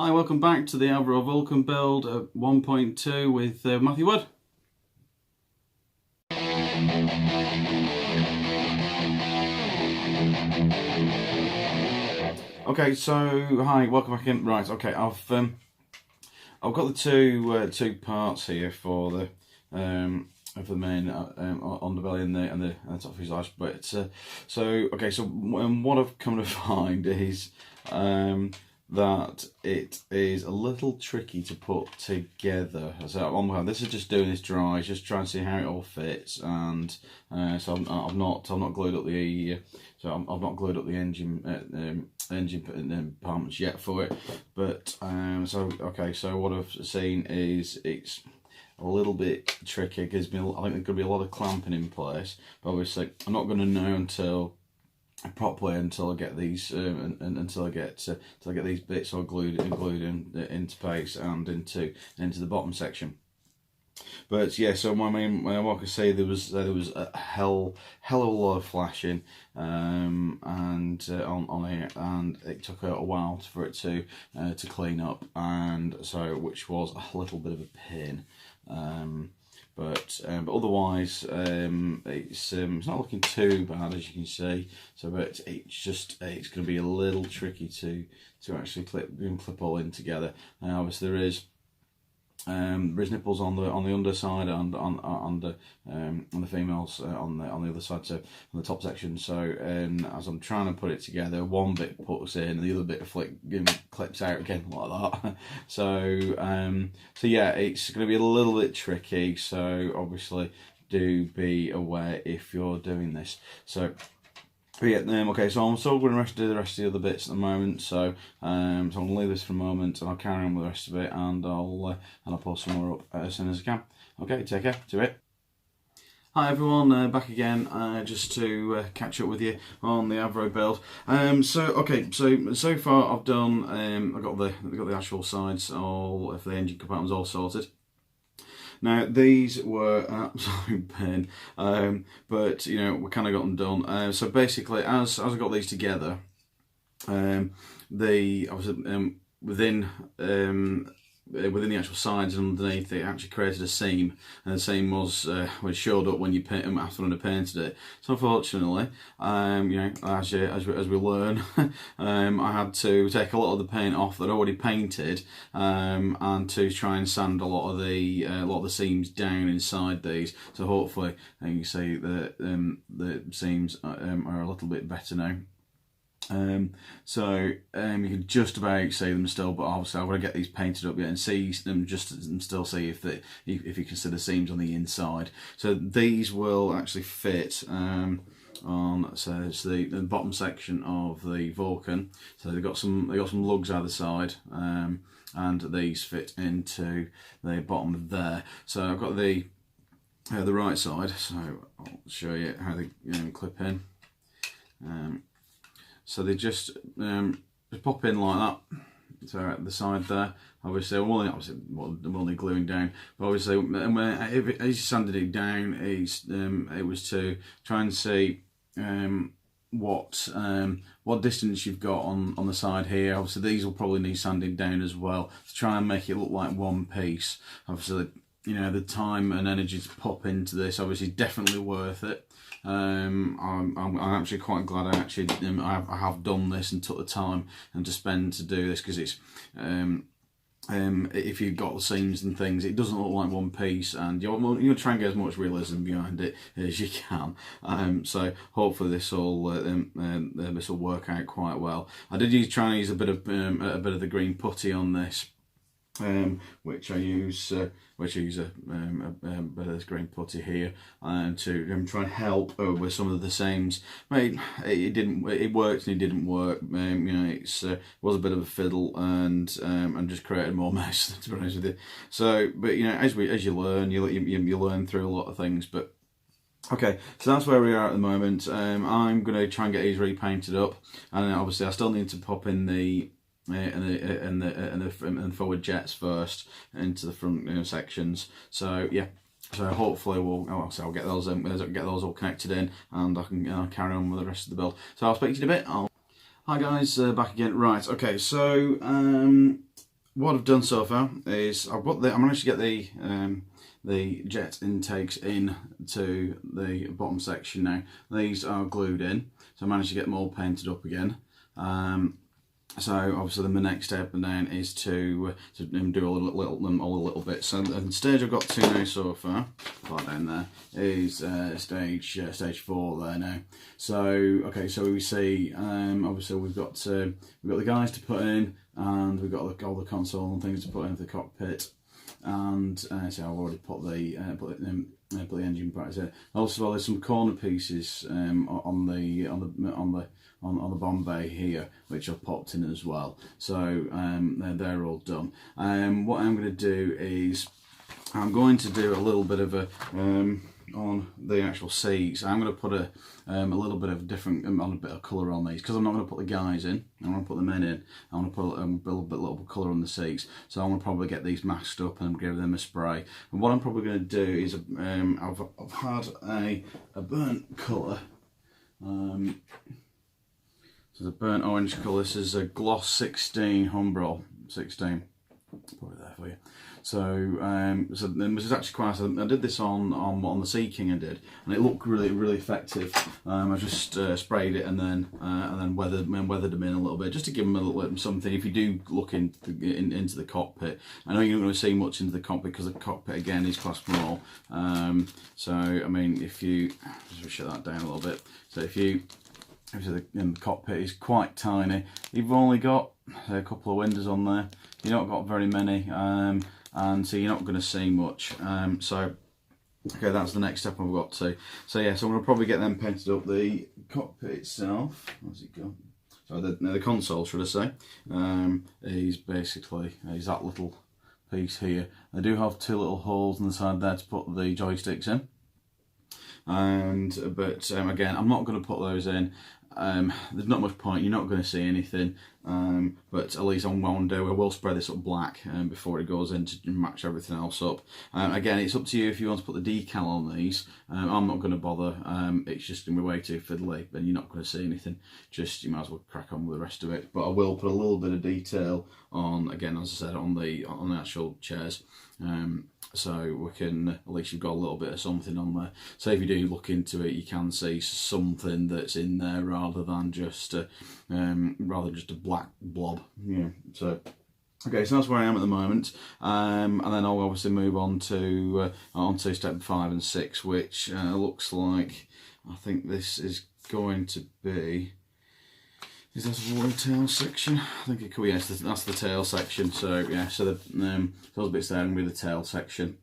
Hi, welcome back to the Avro Vulcan build at 1.2 with Matthew Wood. Okay, so hi, welcome back in. Right, okay, I've got the two parts here for the of the main underbelly and the top fuselage. But so what I've come to find is that it is a little tricky to put together. So on one hand, this is just doing this dry, just trying to see how it all fits, and so I've not glued up the I've not glued up the engine compartments yet for it. But so what I've seen is it's a little bit tricky because I think there's going to be a lot of clamping in place. But obviously, I'm not going to know until I get these until I get these bits all glued into place and into the bottom section. But yeah, so what I could say, there was a hell of a lot of flashing and on it, and it took a while for it to clean up, and so which was a little bit of a pain. But otherwise, it's not looking too bad, as you can see. So, but it's going to be a little tricky to actually clip all in together. Obviously, there is nipples on the underside and on the females on the other side, so on the top section. So as I'm trying to put it together, one bit puts in and the other bit clips out again like that. So yeah, it's going to be a little bit tricky, so obviously do be aware if you're doing this. So yeah, okay, so I'm still going to do the rest of the other bits at the moment, so I'm going to leave this for a moment and I'll carry on with the rest of it, and I'll pull some more up as soon as I can. Okay, take care, to it. Hi everyone, back again, just to catch up with you on the Avro build. So far I've done, I've got the actual sides all of the engine compartments all sorted. Now these were an absolute pain, but you know, we kind of got them done. So basically, as I got these together, within the actual sides and underneath, it actually created a seam, and the seam was showed up when you after I painted it. So unfortunately, you know, as we learn, I had to take a lot of the paint off that I already painted, and to try and sand a lot of the seams down inside these. So hopefully, you can see that the seams are a little bit better now. You can just about see them still, but obviously I want to get these painted up yet and see them and still see if you can see the seams on the inside. So these will actually fit on it's the bottom section of the Vulcan. So they got some lugs either side, and these fit into the bottom there. So I've got the right side. So I'll show you how they clip in. So they just pop in like that. So at the side there, obviously I'm only gluing down. But obviously, as you sanded it down, it was to try and see what distance you've got on the side here. Obviously, these will probably need sanding down as well to try and make it look like one piece. Obviously, you know, the time and energy to pop into this, obviously, definitely worth it. I'm actually quite glad I have done this and took the time and to do this, because it's if you've got the seams and things, it doesn't look like one piece, and you'll try and get as much realism behind it as you can. So hopefully this will work out quite well. I did try and use a bit of the green putty on this, which I use a bit of this green putty here, to try and help with some of the seams. It worked and it didn't work. You know, it was a bit of a fiddle, and just created more mess, to be honest with you. So, but you know, as you learn, you learn through a lot of things. But okay, so that's where we are at the moment. I'm going to try and get these repainted up, and obviously I still need to pop in the and forward jets first into the front sections. So yeah, so hopefully I'll get those all connected in, and I can carry on with the rest of the build. So I'll speak to you in a bit. Hi guys, back again. Right, okay, so what I've done so far is I managed to get the jet intakes in to the bottom section now. These are glued in, so I managed to get them all painted up again. So obviously then the next step then is to do them all a little bit. So the stage I've got to now so far, right down there, is stage 4 there now. So okay, so we see obviously we've got the guys to put in, and we've got all the console and things to put into the cockpit. And so I've already put the engine parts in. Also, there's some corner pieces on the bomb bay here, which I've popped in as well. So they're all done. What I'm going to do is I'm going to do a little bit of a on the actual seats. I'm going to put a little bit of different on a bit of colour on these, because I'm not going to put the guys in. I'm going to put the men in. I'm going to put a little bit of colour on the seats. So I'm going to probably get these masked up and give them a spray. And what I'm probably going to do is I've had a burnt colour. So the burnt orange colour. This is a gloss 16 Humbrol 16. Put it there for you. So, this is actually quite. I did this on the Sea King I did, and it looked really effective. I just sprayed it and then weathered them in a little bit, just to give them a little something. If you do look into the cockpit, I know you're not going to see much into the cockpit because the cockpit again is quite small. So I mean, if you just shut that down a little bit. So if you the cockpit is quite tiny. You've only got a couple of windows on there. You've not got very many, and so you're not going to see much. So, okay, that's the next step I've got to. So yeah, so I'm going to probably get them painted up. The cockpit itself, where's it gone? So the console, should I say, is basically that little piece here. I do have two little holes on the side there to put the joysticks in. But again, I'm not going to put those in. There's not much point. You're not going to see anything. But at least on one day I will spray this up black before it goes in to match everything else up. Again, it's up to you if you want to put the decal on these. I'm not going to bother. It's just going to be way too fiddly, and you're not going to see anything. Just you might as well crack on with the rest of it. But I will put a little bit of detail on, again, as I said, on the actual chairs. So we can, at least you've got a little bit of something on there. So if you do look into it, you can see something that's in there rather than just a black blob. Yeah. So okay, so that's where I am at the moment, and then I'll obviously move on to step 5 and 6, which looks like, I think this is going to be. Is that a water tail section? I think it could be, yes, that's the tail section. So yeah, so those bits there are going to be the tail section.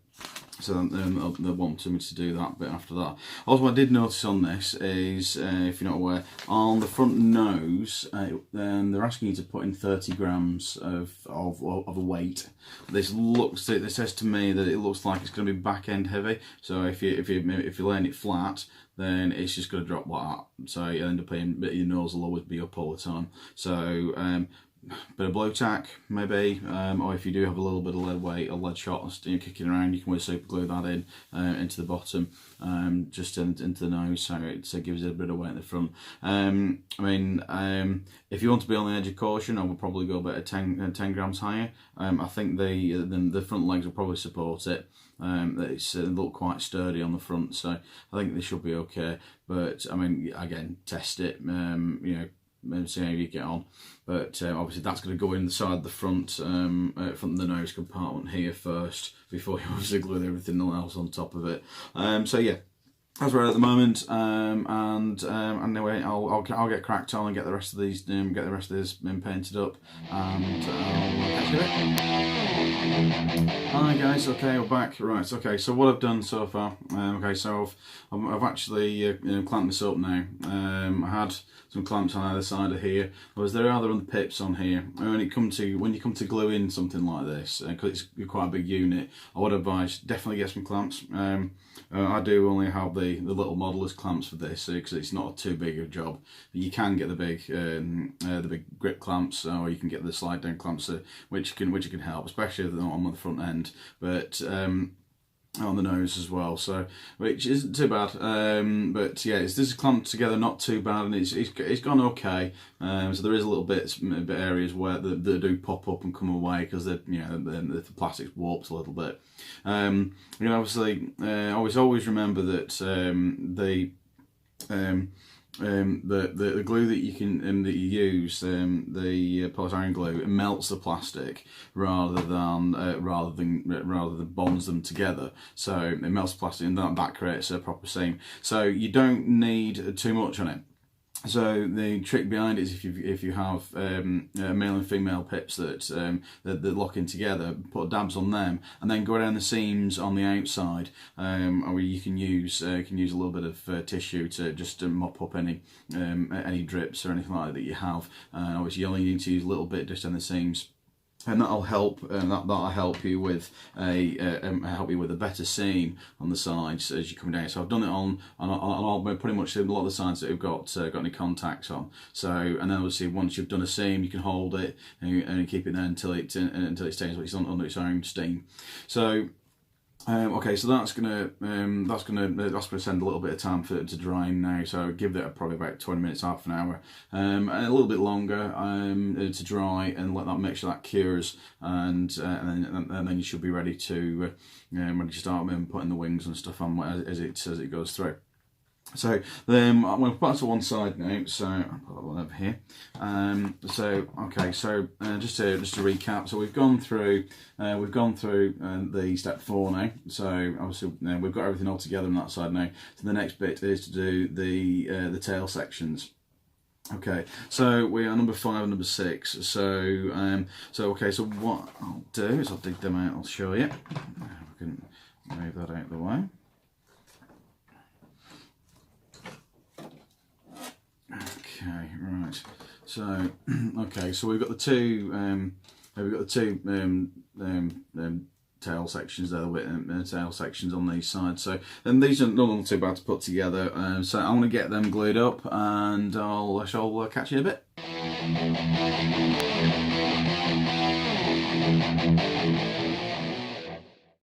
So they'll want me to do that bit after that. Also, what I did notice on this is, if you're not aware, on the front nose, they're asking you to put in 30 grams of a weight. This says to me that it looks like it's going to be back end heavy. So if you're laying it flat, then it's just going to drop like that. So you end up your nose will always be up all the time. So bit of blue tack maybe, or if you do have a little bit of lead weight or lead shot kicking around, you can always super glue that in into the bottom, just into the nose, so it gives it a bit of weight in the front. I mean, if you want to be on the edge of caution, I would probably go about 10 grams higher. I think the front legs will probably support it. They look quite sturdy on the front, so I think they should be okay. But I mean, again, test it. See how you get on. But obviously that's going to go inside the front from the nose compartment here first, before you obviously glue everything else on top of it. So yeah, that's right at the moment. And anyway, I'll get cracked on and get the rest of these painted up, and I'll catch you later. Hi guys, okay, we're back. Right, okay, so what I've done so far, okay, so I've actually clamped this up now. I had some clamps on either side of here, whereas there are other pips on here. When you come to gluing something like this, because it's quite a big unit, I would advise definitely get some clamps. I do only have the little modelers clamps for this, because it's not too big a job. You can get the big grip clamps, or you can get the slide down clamps, which can help, especially on the front end. But on the nose as well, so which isn't too bad. But yeah, this is clamped together not too bad, and it's gone okay. So there is a little bit areas where they do pop up and come away because the plastic's warped a little bit. Obviously, always remember that the glue that you use, the polystyrene glue, it melts the plastic rather than bonds them together. So it melts the plastic, and that creates a proper seam. So you don't need too much on it. So the trick behind it is if you have male and female pips that lock in together, put dabs on them, and then go around the seams on the outside. Or you can use a little bit of tissue to just mop up any drips or anything like that you have. Obviously, you only need to use a little bit just on the seams. And that'll help. That'll help you with a better seam on the sides as you're coming down. So I've done it on pretty much a lot of the sides that have got any contacts on. So, and then obviously once you've done a seam, you can hold it and keep it there until it stains, which is under its own steam. So. Okay, so that's gonna send a little bit of time for it to dry now. So give it probably about 20 minutes, half an hour, and a little bit longer to dry, and let that make sure that cures, and then you should be ready to start putting the wings and stuff on as it goes through. So I'm going to put that to one side now. So I'll put that one over here. Just to recap, so we've gone through the step 4 now. So obviously we've got everything all together on that side now. So the next bit is to do the tail sections. Okay, so we are number 5 and number 6. So what I'll do is I'll dig them out. I'll show you. I can move that out of the way. Okay, right. So, so we've got the two tail sections there, the tail sections on these sides. So, and these are not too bad to put together. So I'm going to get them glued up, and I shall catch you in a bit.